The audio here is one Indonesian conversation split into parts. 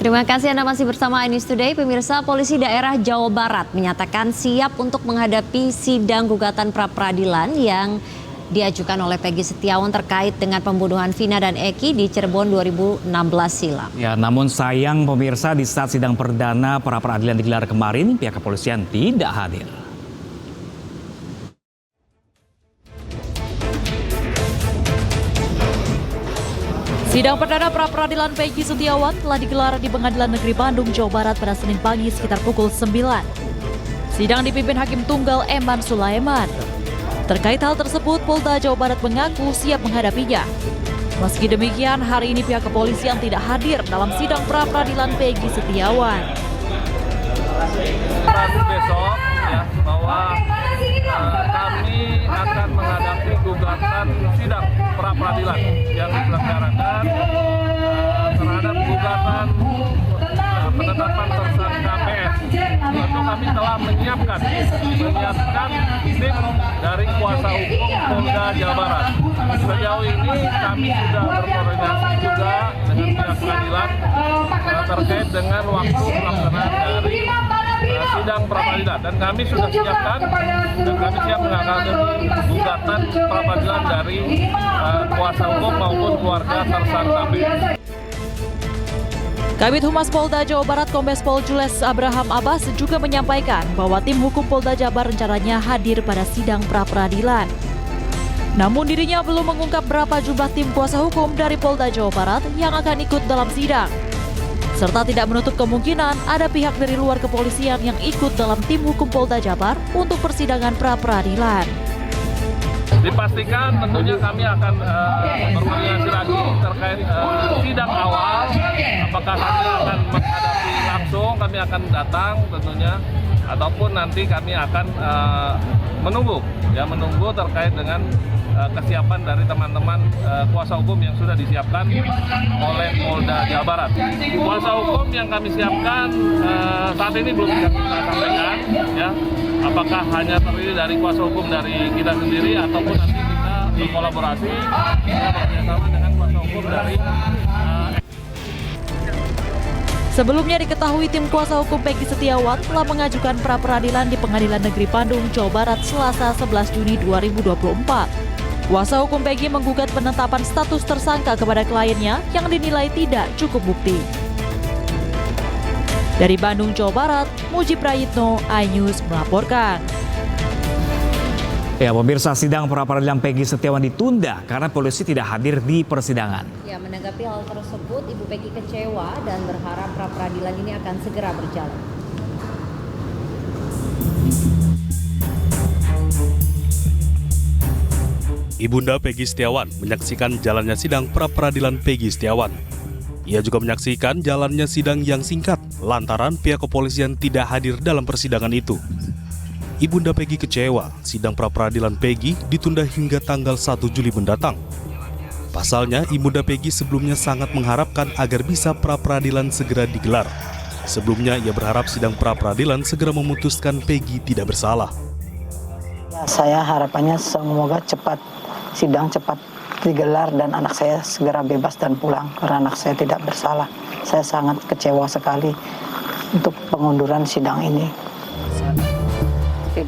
Terima kasih Anda masih bersama iNews Today. Pemirsa, Polisi Daerah Jawa Barat menyatakan siap untuk menghadapi sidang gugatan pra-peradilan yang diajukan oleh Peggy Setiawan terkait dengan pembunuhan Vina dan Eki di Cirebon 2016 silam. Ya, namun sayang pemirsa, di saat sidang perdana pra-peradilan digelar kemarin, pihak kepolisian tidak hadir. Sidang perdana pra-peradilan Peggy Setiawan telah digelar di Pengadilan Negeri Bandung, Jawa Barat pada Senin pagi sekitar pukul 9. Sidang dipimpin Hakim Tunggal Eman Sulaiman. Terkait hal tersebut, Polda Jawa Barat mengaku siap menghadapinya. Meski demikian, hari ini pihak kepolisian tidak hadir dalam sidang pra-peradilan Peggy Setiawan. Besok ya, bahwa kami akan menghadapi gugatan sidang pra-peradilan yang diselenggarakan terhadap gugatan penetapan tersangka PS. Tentu kami telah menyiapkan tim dari kuasa hukum Polda Jawa Barat. Sejauh ini kami sudah berkoordinasi juga dengan pihak pengadilan terkait dengan waktu pelaksanaan dari sidang pra-peradilan, dan kami sudah siapkan dan kami siap menghadapi gugatan pra-peradilan dari kuasa hukum maupun keluarga tersangka PS. Kabid Humas Polda Jawa Barat Kombes Pol Jules Abraham Abbas juga menyampaikan bahwa tim hukum Polda Jabar rencananya hadir pada sidang pra-peradilan. Namun dirinya belum mengungkap berapa jumlah tim kuasa hukum dari Polda Jawa Barat yang akan ikut dalam sidang, serta tidak menutup kemungkinan ada pihak dari luar kepolisian yang ikut dalam tim hukum Polda Jabar untuk persidangan pra-peradilan. Dipastikan tentunya kami akan berkoordinasi lagi terkait sidang awal, apakah kami akan menghadapi langsung, kami akan datang tentunya, ataupun nanti kami akan menunggu terkait dengan kesiapan dari teman-teman kuasa hukum yang sudah disiapkan oleh Polda Jawa Barat. Kuasa hukum yang kami siapkan saat ini belum bisa kita sampaikan, ya. Apakah hanya terdiri dari kuasa hukum dari kita sendiri ataupun nanti kita berkolaborasi bersama dengan kuasa hukum dari Sebelumnya diketahui tim kuasa hukum Peggy Setiawan telah mengajukan pra-peradilan di Pengadilan Negeri Bandung, Jawa Barat Selasa 11 Juni 2024. Kuasa hukum Peggy menggugat penetapan status tersangka kepada kliennya yang dinilai tidak cukup bukti. Dari Bandung, Jawa Barat, Mujib Prayitno, iNews melaporkan. Ya, pemirsa, sidang pra-peradilan Peggy Setiawan ditunda karena polisi tidak hadir di persidangan. Ya, menanggapi hal tersebut, Ibu Peggy kecewa dan berharap pra-peradilan ini akan segera berjalan. Ibunda Peggy Setiawan menyaksikan jalannya sidang pra-peradilan Peggy Setiawan. Ia juga menyaksikan jalannya sidang yang singkat lantaran pihak kepolisian tidak hadir dalam persidangan itu. Ibunda Peggy kecewa sidang pra-peradilan Peggy ditunda hingga tanggal 1 Juli mendatang. Pasalnya, Ibunda Peggy sebelumnya sangat mengharapkan agar bisa pra-peradilan segera digelar. Sebelumnya, ia berharap sidang pra-peradilan segera memutuskan Peggy tidak bersalah. Ya, saya harapannya semoga sidang cepat digelar dan anak saya segera bebas dan pulang karena anak saya tidak bersalah. Saya sangat kecewa sekali untuk pengunduran sidang ini.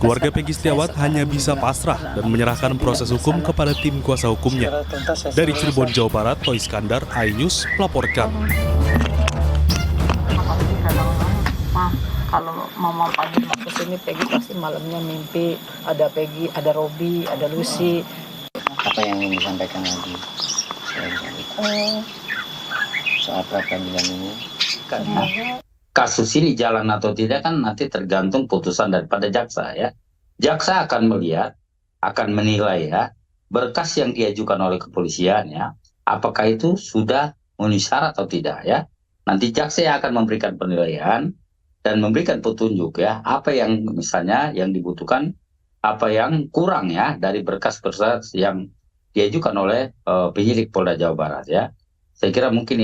Keluarga Peggy Setiawan hanya bisa pasrah dan menyerahkan proses hukum kepada tim kuasa hukumnya. Dari Cirebon, Jawa Barat, Toy Iskandar, iNews melaporkan. Kalau mama pagi mau kesini, Peggy pasti malamnya mimpi ada Peggy, ada Robi, ada Lucy. Apa yang ingin disampaikan lagi soal pra-peradilan ini? Karena kasus ini jalan atau tidak kan nanti tergantung putusan daripada jaksa, ya. Jaksa akan melihat, akan menilai, ya, berkas yang diajukan oleh kepolisian, ya, apakah itu sudah memenuhi syarat atau tidak, ya. Nanti jaksa yang akan memberikan penilaian dan memberikan petunjuk, ya, apa yang misalnya yang dibutuhkan, apa yang kurang, ya, dari berkas-berkas yang diajukan oleh penyidik Polda Jawa Barat, ya. Saya kira mungkin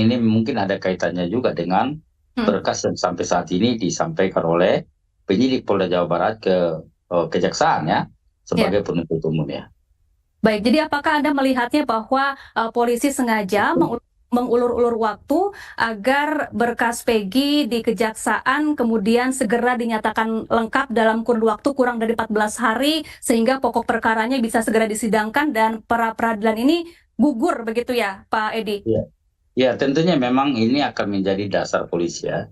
ada kaitannya juga dengan berkas yang sampai saat ini disampaikan oleh penyidik Polda Jawa Barat ke kejaksaan, ya, sebagai penuntut umum, ya. Baik, jadi apakah Anda melihatnya bahwa polisi sengaja mengulur-ulur waktu agar berkas Peggy di kejaksaan kemudian segera dinyatakan lengkap dalam kurun waktu kurang dari 14 hari sehingga pokok perkaranya bisa segera disidangkan dan pra peradilan ini gugur begitu ya Pak Edi? Ya, tentunya memang ini akan menjadi dasar polisi ya.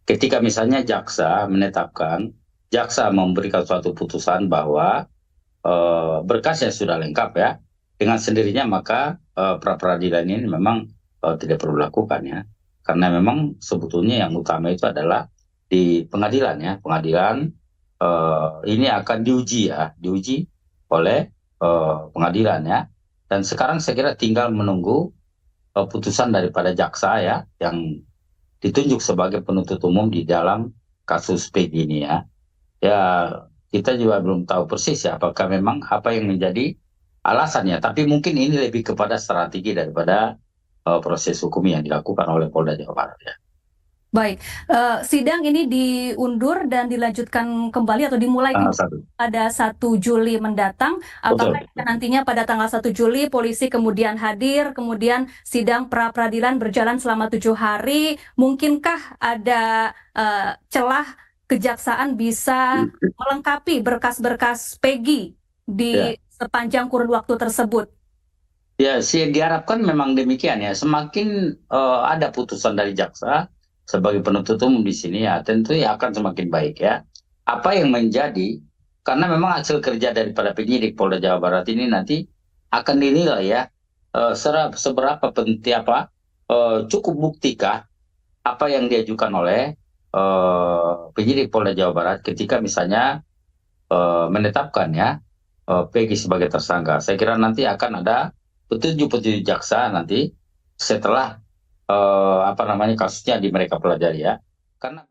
Ketika misalnya jaksa menetapkan, jaksa memberikan suatu putusan bahwa berkasnya sudah lengkap ya, dengan sendirinya maka pra peradilan ini memang tidak perlu dilakukan ya, karena memang sebetulnya yang utama itu adalah di pengadilan ya, pengadilan ini akan diuji oleh pengadilan ya, dan sekarang saya kira tinggal menunggu putusan daripada jaksa ya, yang ditunjuk sebagai penuntut umum di dalam kasus Peggy ini ya. Ya kita juga belum tahu persis ya apakah memang apa yang menjadi alasannya, tapi mungkin ini lebih kepada strategi daripada proses hukum yang dilakukan oleh Polda Jawa Barat ya. Baik, sidang ini diundur dan dilanjutkan kembali atau dimulai pada 1 Juli mendatang. Apakah nantinya pada tanggal 1 Juli polisi kemudian hadir, kemudian sidang pra peradilan berjalan selama 7 hari, mungkinkah ada celah kejaksaan bisa melengkapi berkas-berkas Peggy di sepanjang kurun waktu tersebut? Ya, sih diharapkan memang demikian ya. Semakin ada putusan dari jaksa sebagai penuntut umum di sini ya, tentu ya akan semakin baik ya. Apa yang menjadi, karena memang hasil kerja daripada penyidik Polda Jawa Barat ini nanti akan dinilai ya, seberapa penting cukup buktikah apa yang diajukan oleh penyidik Polda Jawa Barat ketika misalnya menetapkan ya Peggy sebagai tersangka. Saya kira nanti akan ada petunjuk-petunjuk jaksa nanti setelah kasusnya mereka pelajari ya, karena